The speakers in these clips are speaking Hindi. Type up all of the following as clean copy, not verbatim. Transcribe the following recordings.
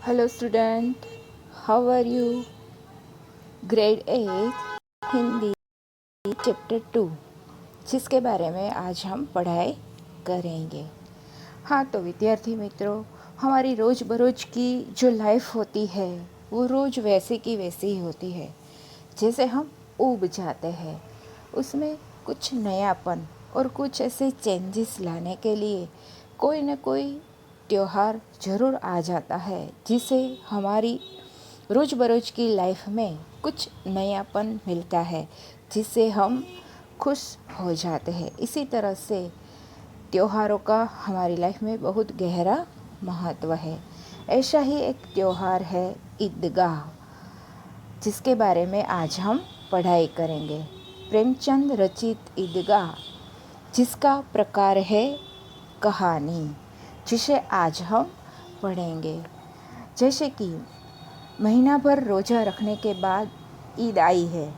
Hello student, how are you? Grade 8 Hindi chapter 2, जिसके बारे में आज हम पढ़ाई करेंगे। हाँ, तो विद्यार्थी मित्रों, हमारी रोज़ बरोज़ की जो लाइफ होती है वो रोज़ वैसे की वैसी ही होती है। जैसे हम ऊब जाते हैं, उसमें कुछ नयापन और कुछ ऐसे चेंजेस लाने के लिए कोई न कोई त्योहार ज़रूर आ जाता है, जिसे हमारी रोज़ बरोज़ की लाइफ में कुछ नयापन मिलता है, जिससे हम खुश हो जाते हैं। इसी तरह से त्योहारों का हमारी लाइफ में बहुत गहरा महत्व है। ऐसा ही एक त्योहार है ईदगाह, जिसके बारे में आज हम पढ़ाई करेंगे। प्रेमचंद रचित ईदगाह, जिसका प्रकार है कहानी, जिसे आज हम पढ़ेंगे। जैसे कि महीना भर रोज़ा रखने के बाद ईद आई है।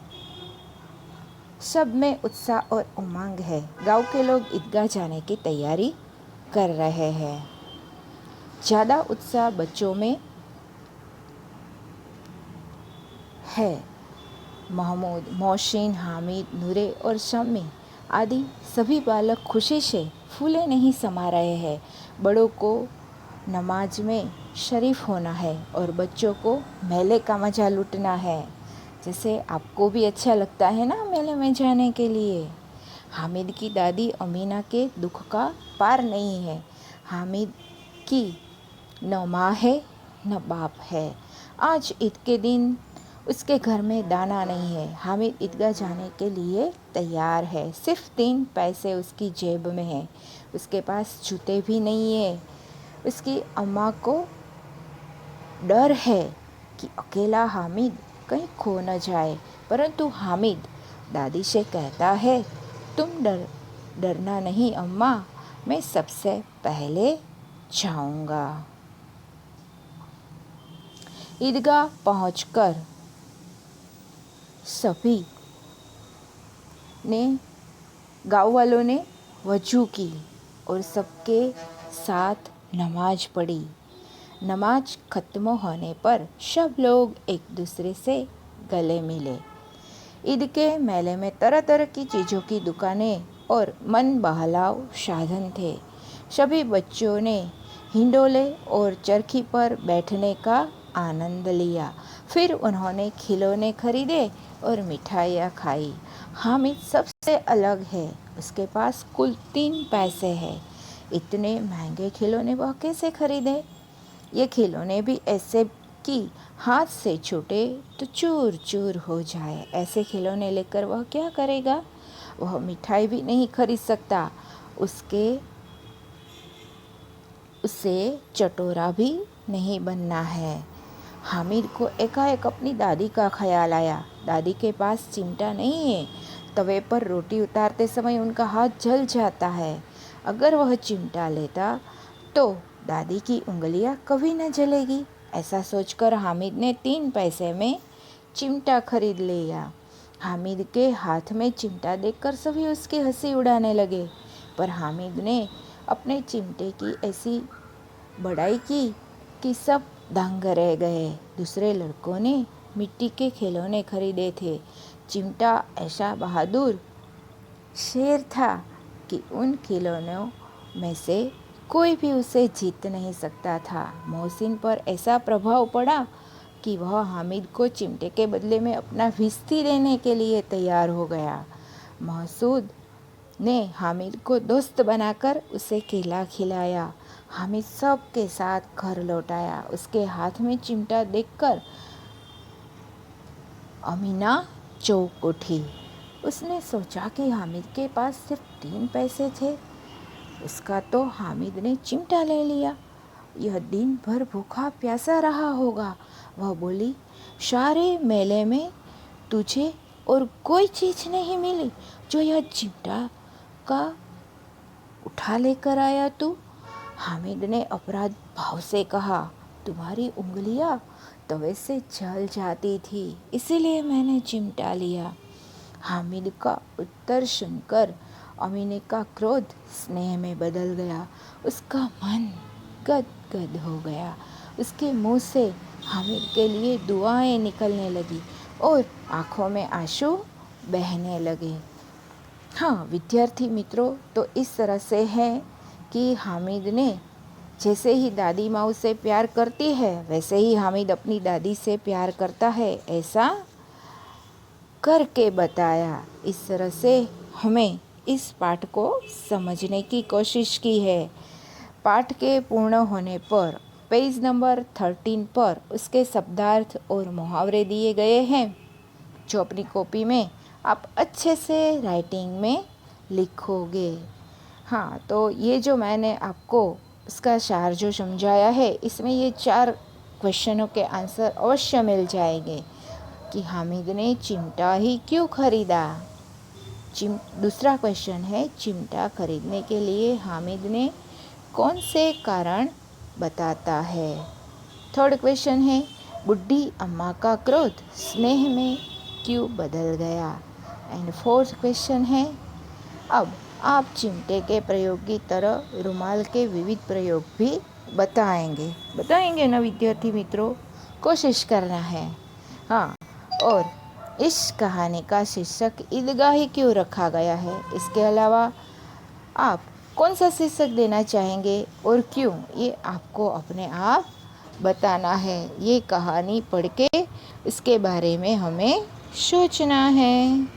सब में उत्साह और उमंग है। गांव के लोग ईदगाह जाने की तैयारी कर रहे हैं। ज़्यादा उत्साह बच्चों में है। महमूद, मोहसिन, हामिद, नूरे और शम्मी आदि सभी बालक खुशी से फूले नहीं समा रहे हैं। बड़ों को नमाज में शरीफ होना है और बच्चों को मेले का मज़ा लूटना है। जैसे आपको भी अच्छा लगता है ना मेले में जाने के लिए। हामिद की दादी अमीना के दुख का पार नहीं है। हामिद की न माँ है न बाप है। आज ईद के दिन उसके घर में दाना नहीं है। हामिद ईदगाह जाने के लिए तैयार है। सिर्फ 3 पैसे उसकी जेब में है। उसके पास जूते भी नहीं है। उसकी अम्मा को डर है कि अकेला हामिद कहीं खो न जाए, परंतु हामिद दादी से कहता है, तुम डरना नहीं अम्मा, मैं सबसे पहले जाऊंगा। ईदगाह पहुंचकर सभी ने गाँव वालों ने वजू की और सबके साथ नमाज पढ़ी। नमाज ख़त्म होने पर सब लोग एक दूसरे से गले मिले। ईद के मेले में तरह तरह की चीज़ों की दुकानें और मन बहलाव साधन थे। सभी बच्चों ने हिंडोले और चरखी पर बैठने का आनंद लिया। फिर उन्होंने खिलौने खरीदे और मिठाइयाँ खाई। हामिद सबसे अलग है। उसके पास कुल 3 पैसे हैं। इतने महंगे खिलौने वह कैसे खरीदे? ये खिलौने भी ऐसे कि हाथ से छूटे तो चूर चूर हो जाए। ऐसे खिलौने लेकर वह क्या करेगा? वह मिठाई भी नहीं खरीद सकता। उसे चटोरा भी नहीं बनना है। हामिद को एकाएक अपनी दादी का ख्याल आया। दादी के पास चिमटा नहीं है। तवे पर रोटी उतारते समय उनका हाथ जल जाता है। अगर वह चिमटा लेता तो दादी की उंगलियां कभी न जलेगी। ऐसा सोचकर हामिद ने 3 पैसे में चिमटा खरीद लिया। हामिद के हाथ में चिमटा देखकर सभी उसकी हंसी उड़ाने लगे, पर हामिद ने अपने चिमटे की ऐसी बड़ाई की कि सब दंग रह गए। दूसरे लड़कों ने मिट्टी के खिलौने खरीदे थे। चिमटा ऐसा बहादुर शेर था कि उन खिलौनों में से कोई भी उसे जीत नहीं सकता था। मोहसिन पर ऐसा प्रभाव पड़ा कि वह हामिद को चिमटे के बदले में अपना भिश्ती देने के लिए तैयार हो गया। महसूद ने हामिद को दोस्त बनाकर उसे केला खिलाया। हामिद सब के साथ घर लौट आया। उसके हाथ में चिमटा देखकर अमीना चौंक उठी। उसने सोचा कि हामिद के पास सिर्फ 3 पैसे थे। उसका तो हामिद ने चिमटा ले लिया। यह दिन भर भूखा प्यासा रहा होगा। वह बोली, सारे मेले में तुझे और कोई चीज़ नहीं मिली जो यह चिमटा का उठा लेकर आया तू? हामिद ने अपराध भाव से कहा, तुम्हारी उंगलियां तवे से जल जाती थी, इसीलिए मैंने चिमटा लिया। हामिद का उत्तर सुनकर अमीने का क्रोध स्नेह में बदल गया। उसका मन गदगद हो गया। उसके मुंह से हामिद के लिए दुआएं निकलने लगी और आँखों में आंसू बहने लगे। हाँ विद्यार्थी मित्रों, तो इस तरह से है कि हामिद ने जैसे ही दादी माँ से प्यार करती है वैसे ही हामिद अपनी दादी से प्यार करता है, ऐसा करके बताया। इस तरह से हमें इस पाठ को समझने की कोशिश की है। पाठ के पूर्ण होने पर पेज नंबर 13 पर उसके शब्दार्थ और मुहावरे दिए गए हैं, जो अपनी कॉपी में आप अच्छे से राइटिंग में लिखोगे। हाँ, तो ये जो मैंने आपको इसका सार जो समझाया है, इसमें ये 4 क्वेश्चनों के आंसर अवश्य मिल जाएंगे कि हामिद ने चिमटा ही क्यों खरीदा। दूसरा क्वेश्चन है, चिमटा खरीदने के लिए हामिद ने कौन से कारण बताता है। थर्ड क्वेश्चन है, बुढ़ी अम्मा का क्रोध स्नेह में क्यों बदल गया। एंड फोर्थ क्वेश्चन है, अब आप चिमटे के प्रयोग की तरह रुमाल के विविध प्रयोग भी बताएंगे ना विद्यार्थी मित्रों, कोशिश करना है। हाँ, और इस कहानी का शीर्षक ईदगाह क्यों रखा गया है, इसके अलावा आप कौन सा शीर्षक देना चाहेंगे और क्यों, ये आपको अपने आप बताना है। ये कहानी पढ़ के इसके बारे में हमें सोचना है।